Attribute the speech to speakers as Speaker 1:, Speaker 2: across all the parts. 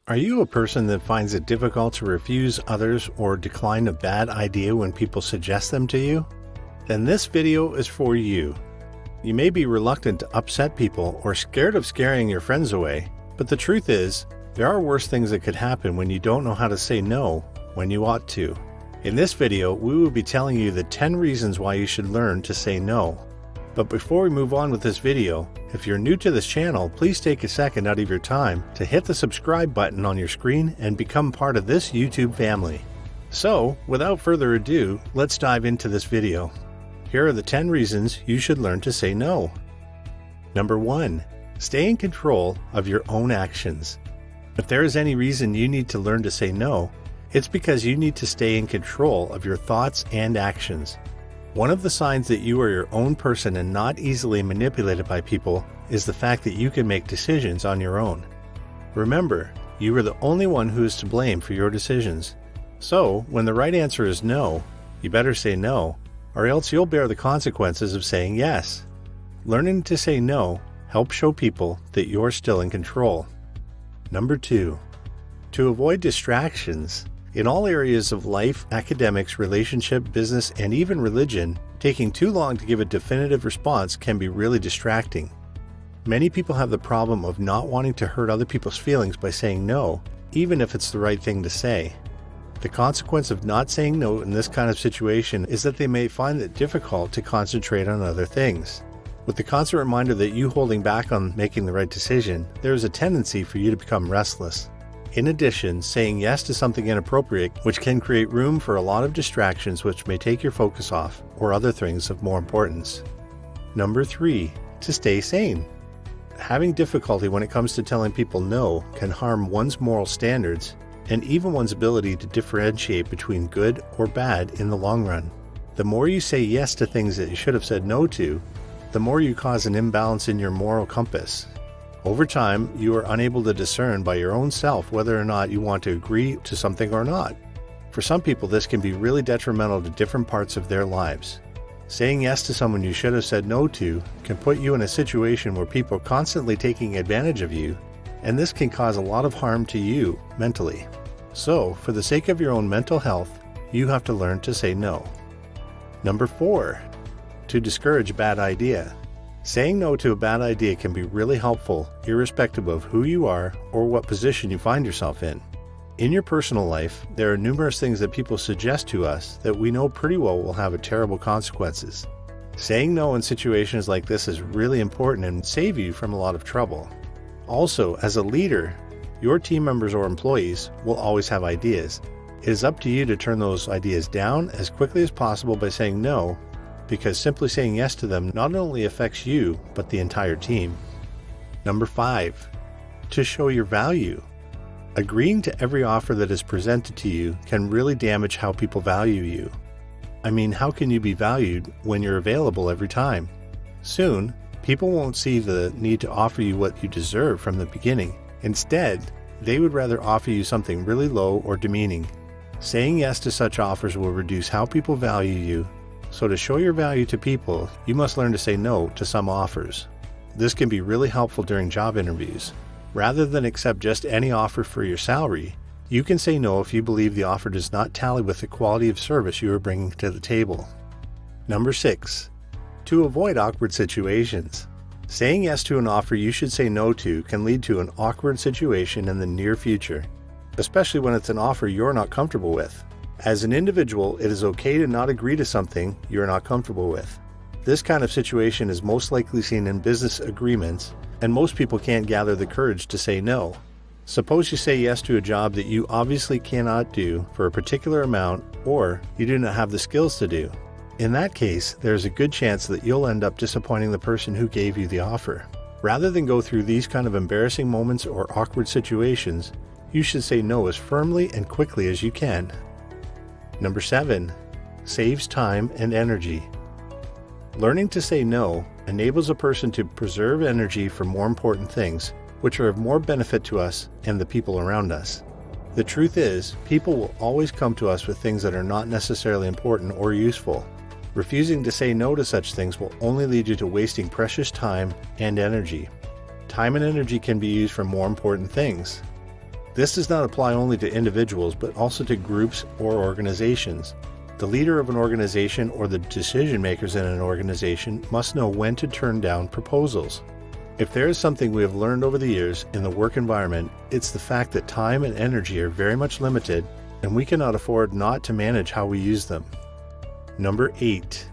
Speaker 1: Are you a person that finds it difficult to refuse others or decline a bad idea when people suggest them to you? Then this video is for you. You may be reluctant to upset people or scared of scaring your friends away, but the truth is, there are worse things that could happen when you don't know how to say no when you ought to. In this video, we will be telling you the 10 reasons why you should learn to say no. But before we move on with this video, if you're new to this channel, please take a second out of your time to hit the subscribe button on your screen and become part of this YouTube family. So, without further ado, let's dive into this video. Here are the 10 reasons you should learn to say no. Number 1. Stay in control of your own actions. If there is any reason you need to learn to say no, it's because you need to stay in control of your thoughts and actions. One of the signs that you are your own person and not easily manipulated by people is the fact that you can make decisions on your own. Remember, you are the only one who is to blame for your decisions. So, when the right answer is no, you better say no, or else you'll bear the consequences of saying yes. Learning to say no helps show people that you're still in control. Number 2. To avoid distractions. In all areas of life, academics, relationship, business, and even religion, taking too long to give a definitive response can be really distracting. Many people have the problem of not wanting to hurt other people's feelings by saying no, even if it's the right thing to say. The consequence of not saying no in this kind of situation is that they may find it difficult to concentrate on other things. With the constant reminder that you holding back on making the right decision, there is a tendency for you to become restless. In addition, saying yes to something inappropriate, which can create room for a lot of distractions which may take your focus off, or other things of more importance. Number 3. To stay sane. Having difficulty when it comes to telling people no can harm one's moral standards, and even one's ability to differentiate between good or bad in the long run. The more you say yes to things that you should have said no to, the more you cause an imbalance in your moral compass. Over time, you are unable to discern by your own self whether or not you want to agree to something or not. For some people, this can be really detrimental to different parts of their lives. Saying yes to someone you should have said no to can put you in a situation where people are constantly taking advantage of you, and this can cause a lot of harm to you mentally. So, for the sake of your own mental health, you have to learn to say no. Number 4. To discourage a bad idea. Saying no to a bad idea can be really helpful, irrespective of who you are or what position you find yourself in. In your personal life, there are numerous things that people suggest to us that we know pretty well will have terrible consequences. Saying no in situations like this is really important and save you from a lot of trouble. Also, as a leader, your team members or employees will always have ideas. It is up to you to turn those ideas down as quickly as possible by saying no, because simply saying yes to them not only affects you, but the entire team. Number 5. To show your value. Agreeing to every offer that is presented to you can really damage how people value you. I mean, how can you be valued when you're available every time? Soon, people won't see the need to offer you what you deserve from the beginning. Instead, they would rather offer you something really low or demeaning. Saying yes to such offers will reduce how people value you. So to show your value to people, you must learn to say no to some offers. This can be really helpful during job interviews. Rather than accept just any offer for your salary, you can say no if you believe the offer does not tally with the quality of service you are bringing to the table. Number 6. To avoid awkward situations. Saying yes to an offer you should say no to can lead to an awkward situation in the near future, especially when it's an offer you're not comfortable with. As an individual, it is okay to not agree to something you're not comfortable with. This kind of situation is most likely seen in business agreements, and most people can't gather the courage to say no. Suppose you say yes to a job that you obviously cannot do for a particular amount, or you do not have the skills to do. In that case, there's a good chance that you'll end up disappointing the person who gave you the offer. Rather than go through these kind of embarrassing moments or awkward situations, you should say no as firmly and quickly as you can. Number 7. Saves time and energy. Learning to say no enables a person to preserve energy for more important things, which are of more benefit to us and the people around us. The truth is, people will always come to us with things that are not necessarily important or useful. Refusing to say no to such things will only lead you to wasting precious time and energy. Time and energy can be used for more important things. This does not apply only to individuals, but also to groups or organizations. The leader of an organization or the decision makers in an organization must know when to turn down proposals. If there is something we have learned over the years in the work environment, it's the fact that time and energy are very much limited, and we cannot afford not to manage how we use them. Number 8.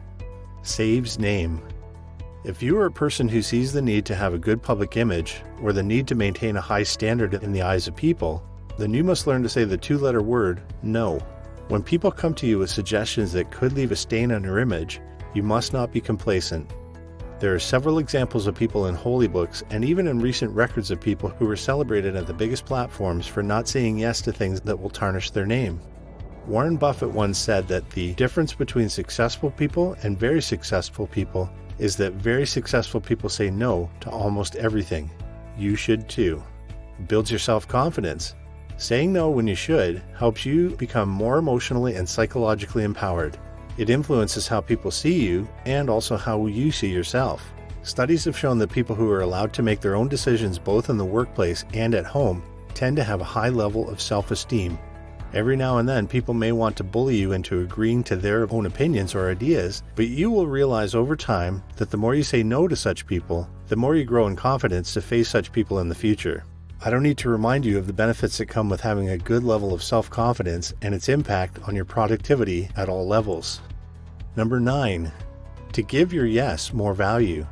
Speaker 1: Saves name. If you are a person who sees the need to have a good public image, or the need to maintain a high standard in the eyes of people, then you must learn to say the two-letter word, no. When people come to you with suggestions that could leave a stain on your image, you must not be complacent. There are several examples of people in holy books and even in recent records of people who were celebrated at the biggest platforms for not saying yes to things that will tarnish their name. Warren Buffett once said that the difference between successful people and very successful people is that very successful people say no to almost everything. You should too. It builds your self-confidence. Saying no when you should helps you become more emotionally and psychologically empowered. It influences how people see you and also how you see yourself. Studies have shown that people who are allowed to make their own decisions both in the workplace and at home tend to have a high level of self-esteem. Every now and then, people may want to bully you into agreeing to their own opinions or ideas, but you will realize over time that the more you say no to such people, the more you grow in confidence to face such people in the future. I don't need to remind you of the benefits that come with having a good level of self-confidence and its impact on your productivity at all levels. Number 9. To give your yes more value.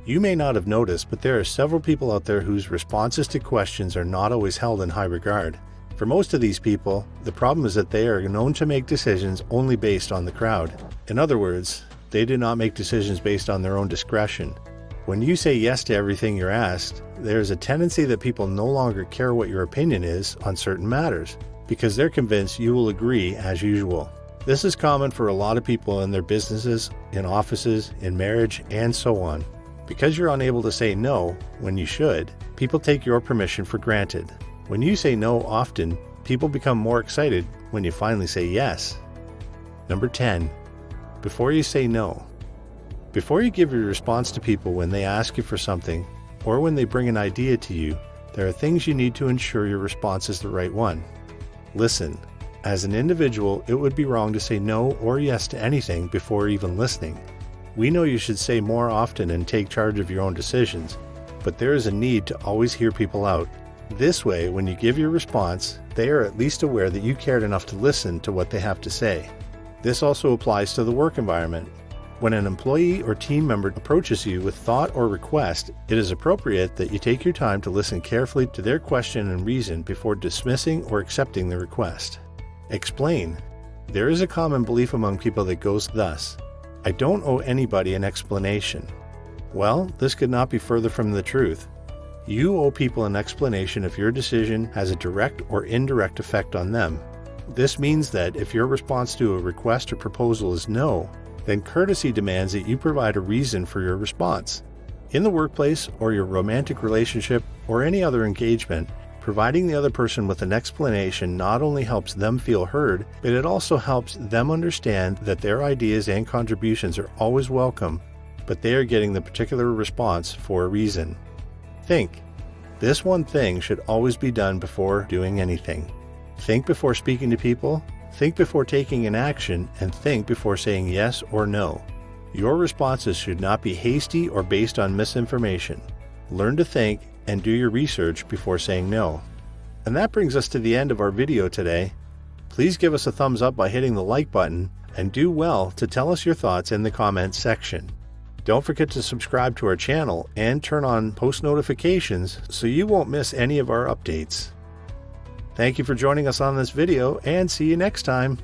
Speaker 1: You may not have noticed, but there are several people out there whose responses to questions are not always held in high regard. For most of these people, the problem is that they are known to make decisions only based on the crowd. In other words, they do not make decisions based on their own discretion. When you say yes to everything you're asked, there is a tendency that people no longer care what your opinion is on certain matters, because they're convinced you will agree as usual. This is common for a lot of people in their businesses, in offices, in marriage, and so on. Because you're unable to say no when you should, people take your permission for granted. When you say no often, people become more excited when you finally say yes. Number 10. Before you say no. Before you give your response to people when they ask you for something, or when they bring an idea to you, there are things you need to ensure your response is the right one. Listen. As an individual, it would be wrong to say no or yes to anything before even listening. We know you should say more often and take charge of your own decisions, but there is a need to always hear people out. This way, when you give your response, they are at least aware that you cared enough to listen to what they have to say. This also applies to the work environment. When an employee or team member approaches you with thought or request, it is appropriate that you take your time to listen carefully to their question and reason before dismissing or accepting the request. Explain. There is a common belief among people that goes thus: I don't owe anybody an explanation. Well, this could not be further from the truth. You owe people an explanation if your decision has a direct or indirect effect on them. This means that if your response to a request or proposal is no, then courtesy demands that you provide a reason for your response. In the workplace or your romantic relationship or any other engagement, providing the other person with an explanation not only helps them feel heard, but it also helps them understand that their ideas and contributions are always welcome, but they are getting the particular response for a reason. Think. This one thing should always be done before doing anything. Think before speaking to people, think before taking an action, and think before saying yes or no. Your responses should not be hasty or based on misinformation. Learn to think and do your research before saying no. And that brings us to the end of our video today. Please give us a thumbs up by hitting the like button, and do well to tell us your thoughts in the comments section. Don't forget to subscribe to our channel and turn on post notifications so you won't miss any of our updates. Thank you for joining us on this video, and see you next time.